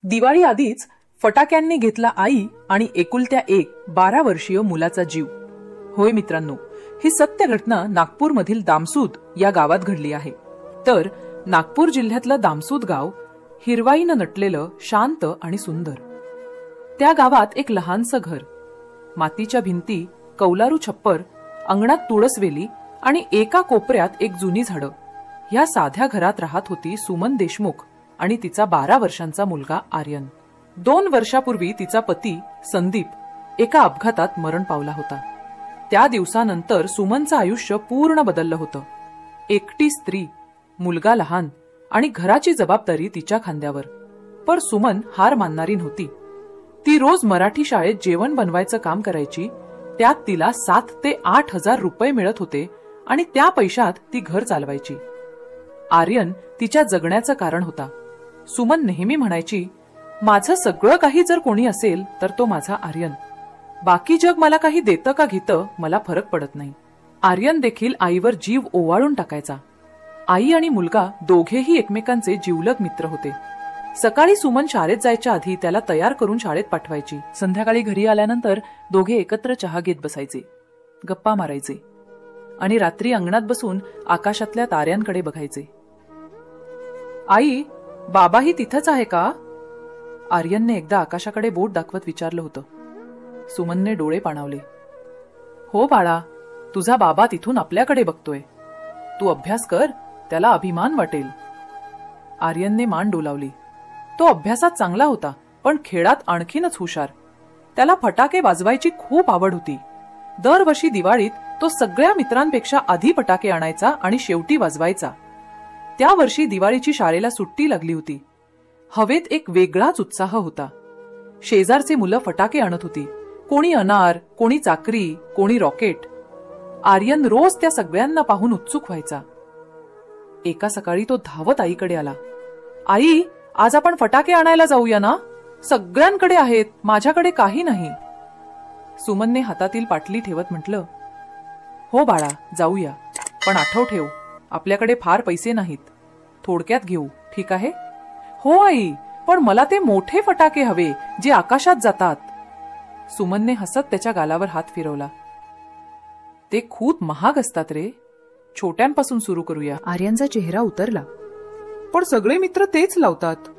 दिवाळी आधीच फटाक्यांनी घेतला आई आणि एकुलत्या एक 12 वर्षीय मुलाचा जीव. होय मित्रांनो, ही सत्य घटना नागपूरमधील दामसूद या गावात घडली आहे. तर नागपूर जिल्ह्यातलं दामसूद गाव हिरवाईनं नटलेलं, शांत आणि सुंदर. त्या गावात एक लहानसं घर, मातीच्या भिंती, कौलारू छप्पर, अंगणात तुळसवेली आणि एका कोपऱ्यात एक जुनी झाडं. या साध्या घरात राहत होती सुमन देशमुख आणि तिचा 12 वर्षांचा मुलगा आर्यन. 2 वर्षापूर्वी तिचा पती संदीप एका अपघातात मरण पावला होता. त्या दिवसानंतर सुमनचं आयुष्य पूर्ण बदललं होतं. एकटी स्त्री, मुलगा लहान आणि घराची जबाबदारी तिच्या खांद्यावर. पण सुमन हार मानणारी नव्हती. ती रोज मराठी शाळेत जेवण बनवायचं काम करायची. त्यात तिला 7 ते 8 हजार रुपये मिळत होते आणि त्या पैशात ती घर चालवायची. आर्यन तिच्या जगण्याचं कारण होता. सुमन नेहमी म्हणायची, माझं सगळं काही जर कोणी असेल तर तो माझा आर्यन. बाकी जग मला काही देतं का घेतं मला फरक पडत नाही. आर्यन देखील आईवर जीव ओवाळून टाकायचा. आई आणि मुलगा दोघेही एकमेकांचे जिवलग मित्र होते. सकाळी सुमन शाळेत जायच्या आधी त्याला तयार करून शाळेत पाठवायची. संध्याकाळी घरी आल्यानंतर दोघे एकत्र चहा घेत बसायचे, गप्पा मारायचे आणि रात्री अंगणात बसून आकाशातल्या ताऱ्यांकडे बघायचे. आई, बाबाही तिथंच आहे का? आर्यनने एकदा आकाशाकडे बोट दाखवत विचारलं होतं. सुमनने डोळे पाणावले. हो बाळा, तुझा बाबा तिथून आपल्याकडे बघतोय. तू अभ्यास कर, त्याला अभिमान वाटेल. आर्यनने मान डोलावली. तो अभ्यासात चांगला होता, पण खेळात आणखीनच हुशार. त्याला फटाके वाजवायची खूप आवड होती. दरवर्षी दिवाळीत तो सगळ्या मित्रांपेक्षा आधी फटाके आणायचा आणि शेवटी वाजवायचा. त्या वर्षी दिवाळीची शाळेला सुट्टी लागली होती. हवेत एक वेगळाच उत्साह होता. शेजारचे मुलं फटाके आणत होती. कोणी अनार, कोणी चाकरी, कोणी रॉकेट. आर्यन रोज त्या सगळ्यांना पाहून उत्सुक व्हायचा. एका सकाळी तो धावत आईकडे आला. आई, आज आपण फटाके आणायला जाऊया ना? सगळ्यांकडे आहेत, माझ्याकडे काही नाही. सुमनने हातातील पाटली ठेवत म्हटलं, हो बाळा, जाऊया. पण आठव ठेव, आपल्याकडे फार पैसे नाहीत. थोडक्यात घेऊ, ठीक आहे? हो आई, पण मला ते मोठे फटाके हवे, जे आकाशात जातात. सुमनने हसत त्याच्या गालावर हात फिरवला. ते खूप महाग असतात रे. छोट्यांपासून सुरू करूया. आर्यनचा चेहरा उतरला. पण सगळे मित्र तेच लावतात.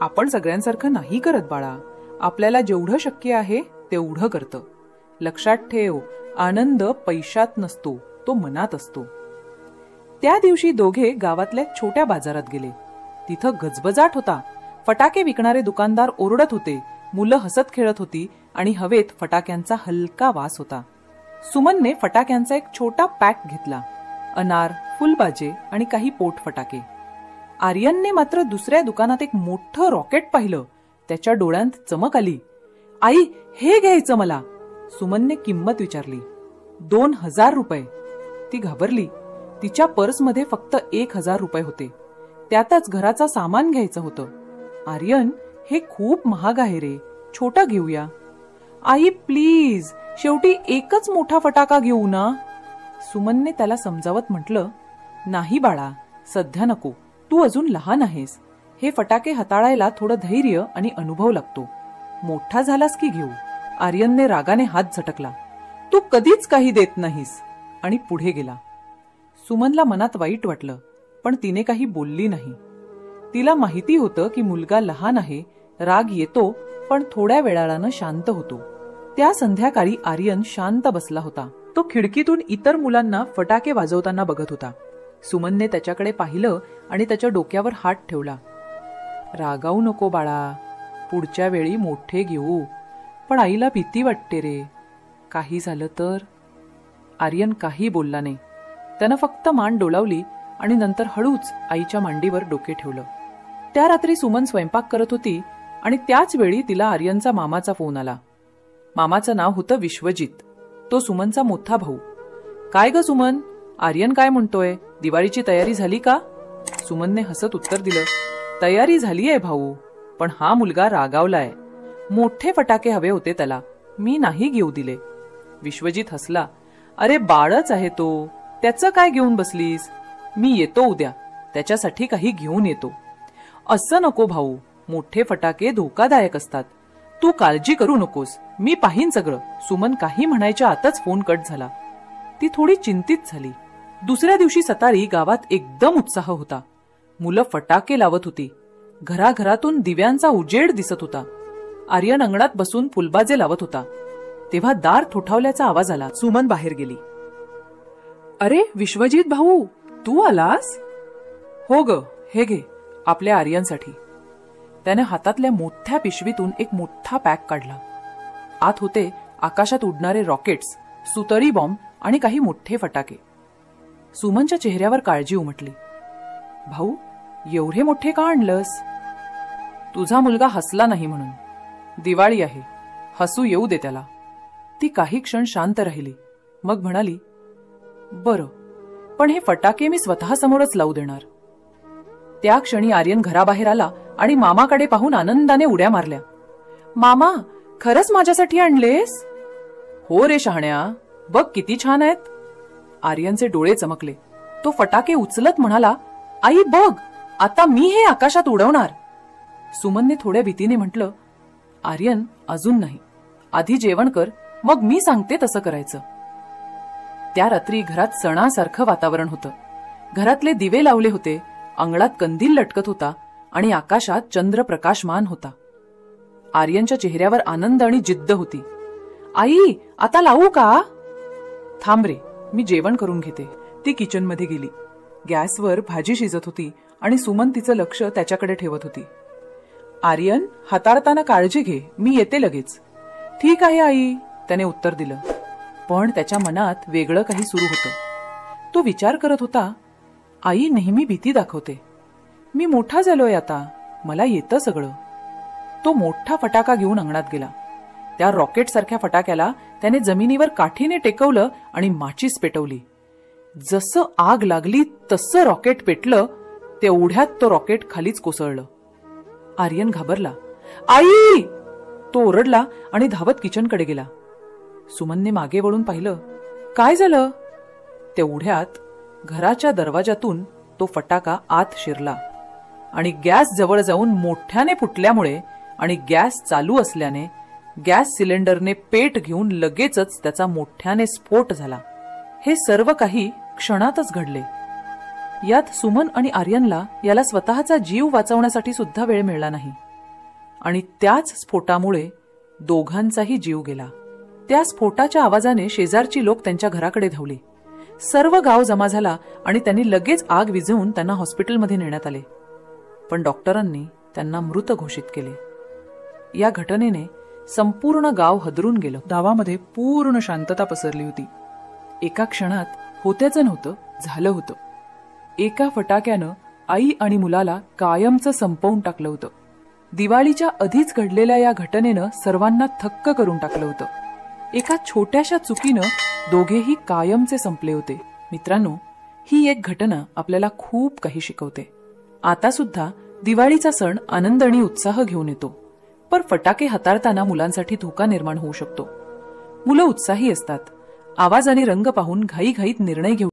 आपण सगळ्यांसारखं नाही करत बाळा. आपल्याला जेवढं शक्य आहे तेवढं करतं. लक्षात ठेव, आनंद पैशात नसतो, तो मनात असतो. त्या दिवशी दोघे गावातल्या छोट्या बाजारात गेले. तिथं गजबजाट होता. फटाके विकणारे दुकानदार ओरडत होते, मुलं हसत खेळत होती आणि हवेत फटाक्यांचा हलका वास होता. सुमनने फटाक्यांचा एक छोटा पॅक घेतला. अनार, फुलबाजे आणि काही पोट फटाके. आर्यनने मात्र दुसऱ्या दुकानात एक मोठं रॉकेट पाहिलं. त्याच्या डोळ्यांत चमक आली. आई, हे घ्यायचं मला. सुमनने किंमत विचारली. 2000 रुपये. ती घाबरली. तिच्या पर्समध्ये फक्त 1000 रुपये होते. त्यातच घराचा सामान घ्यायचं होतं. आर्यन, हे खूप महाग आहे रे, छोटा घेऊया. आई प्लीज, शेवटी एकच मोठा फटाका घेऊ ना. सुमनने त्याला समजावत म्हटलं, नाही बाळा, सध्या नको. तू अजून लहान आहेस. हे फटाके हाताळायला थोडं धैर्य आणि अनुभव लागतो. मोठा झालास की घेऊ. आर्यनने रागाने हात झटकला. तू कधीच काही देत नाहीस. आणि पुढे गेला. सुमनला मनात वाईट वाटलं, पण तिने काही बोलली नाही. तिला माहिती होतं की मुलगा लहान आहे, राग येतो, पण थोड्या वेळानं शांत होतो. त्या संध्याकाळी आर्यन शांत बसला होता. तो खिडकीतून इतर मुलांना फटाके वाजवताना बघत होता. सुमनने त्याच्याकडे पाहिलं आणि त्याच्या डोक्यावर हात ठेवला. रागावू नको बाळा, पुढच्या वेळी मोठे घेऊ. पण आईला भीती वाटते रे, काही झालं तर. आर्यन काही बोलला नाही. त्यानं फक्त मान डोलावली आणि नंतर हळूच आईच्या मांडीवर डोके ठेवलं. त्या रात्री सुमन स्वयंपाक करत होती आणि त्याच वेळी तिला आर्यनचा मामाचा फोन आला. मामाचं नाव होतं विश्वजित. तो सुमनचा मोठा भाऊ. काय ग सुमन, आर्यन काय म्हणतोय? दिवाळीची तयारी झाली का? सुमनने हसत उत्तर दिलं, तयारी झालीये भाऊ, पण हा मुलगा रागावलाय. मोठे फटाके हवे होते त्याला, मी नाही घेऊ दिले. विश्वजित हसला. अरे बाळच आहे तो, त्याचं काय घेऊन बसलीस? मी येतो उद्या, त्याच्यासाठी काही घेऊन येतो. असं नको भाऊ, मोठे फटाके धोकादायक असतात. तू काळजी करू नकोस, मी पाहीन सगळं. सुमन काही म्हणायच्या आतच फोन कट झाला. ती थोडी चिंतित झाली. दुसऱ्या दिवशी सकाळी गावात एकदम उत्साह होता. मुलं फटाके लावत होती. घराघरातून दिव्यांचा उजेड दिसत होता. आर्यन अंगणात बसून फुलबाजे लावत होता. तेव्हा दार ठोठावल्याचा आवाज आला. सुमन बाहेर गेली. अरे विश्वजित भाऊ, तू आलास? हो ग, हे घे आपल्या आर्यनसाठी. त्याने हातातल्या मोठ्या पिशवीतून एक मोठा पॅक काढला. आत होते आकाशात उडणारे रॉकेट्स, सुतरी बॉम्ब आणि काही मोठे फटाके. सुमनच्या चेहऱ्यावर काळजी उमटली. भाऊ, एवढे मोठे का आणलंस? तुझा मुलगा हसला नाही म्हणून. दिवाळी आहे, हसू येऊ दे त्याला. ती काही क्षण शांत राहिली. मग म्हणाली, बरं, पण हे फटाके मी स्वतःसमोरच लावू देणार. त्या क्षणी आर्यन घराबाहेर आला आणि मामाकडे पाहून आनंदाने उड्या मारल्या. मामा, खरंच माझ्यासाठी आणलेस? हो रे शहाण्या, बघ किती छान आहेत. आर्यनचे डोळे चमकले. तो फटाके उचलत म्हणाला, आई बघ, आता मी हे आकाशात उडवणार. सुमनने थोड्या भीतीने म्हटलं, आर्यन अजून नाही, आधी जेवण कर, मग मी सांगते तसं करायचं. त्या रात्री घरात सणासारखं वातावरण होतं. घरातले दिवे लावले होते, अंगणात कंदील लटकत होता आणि आकाशात चंद्र प्रकाशमान होता. आर्यनच्या चेहऱ्यावर आनंद आणि जिद्द होती. आई, आता लावू का? थांब रे, मी जेवण करून घेते. ती किचनमध्ये गेली. गॅसवर भाजी शिजत होती आणि सुमन तिचं लक्ष त्याच्याकडे ठेवत होती. आर्यन, हाताळताना काळजी घे, मी येते लगेच. ठीक आहे आई, त्याने उत्तर दिलं. पण त्याच्या मनात वेगळं काही सुरू होतं. तो विचार करत होता, आई नेहमी भीती दाखवते. मी मोठा झालोय आता, मला येतं सगळं. तो मोठा फटाका घेऊन अंगणात गेला. त्या रॉकेट सारख्या फटाक्याला त्याने जमिनीवर काठीने टेकवलं आणि माचीस पेटवली. जसं आग लागली तसं रॉकेट पेटलं. तेवढ्यात तो रॉकेट खालीच कोसळलं. आर्यन घाबरला. आई! तो ओरडला आणि धावत किचनकडे गेला. सुमनने मागे वळून पाहिलं. काय झालं? तेवढ्यात घराच्या दरवाजातून तो फटाका आत शिरला आणि गॅस जवळ जाऊन मोठ्याने फुटल्यामुळे आणि गॅस चालू असल्याने गॅस सिलेंडरने पेट घेऊन लगेचच त्याचा मोठ्याने स्फोट झाला. हे सर्व काही क्षणातच घडले. यात सुमन आणि आर्यनला याला स्वतःचा जीव वाचवण्यासाठी सुद्धा वेळ मिळाला नाही आणि त्याच स्फोटामुळे दोघांचाही जीव गेला. त्या स्फोटाच्या आवाजाने शेजारची लोक त्यांच्या घराकडे धावली. सर्व गाव जमा झाला आणि त्यांनी लगेच आग विझवून त्यांना हॉस्पिटलमध्ये नेण्यात आले. पण डॉक्टरांनी त्यांना मृत घोषित केले. या घटनेने संपूर्ण गाव हादरून गेलं. गावामध्ये पूर्ण शांतता पसरली होती. एका क्षणात होत्याचं नव्हतं, झालं होतं. एका फटाक्यानं आई आणि मुलाला कायमचं संपवून टाकलं होतं. दिवाळीच्या आधीच घडलेल्या या घटनेनं सर्वांना थक्क करून टाकलं होतं. एका छोट्याशा चुकीनं दोघेही कायमचे संपले होते. मित्रांनो, ही एक घटना आपल्याला खूप काही शिकवते. आता सुद्धा दिवाळीचा सण आनंद आणि उत्साह घेऊन येतो, पण फटाके हाताळताना मुलांसाठी धोका निर्माण होऊ शकतो. मुलं उत्साही असतात, आवाज आणि रंग पाहून घाईघाईत निर्णय घेऊ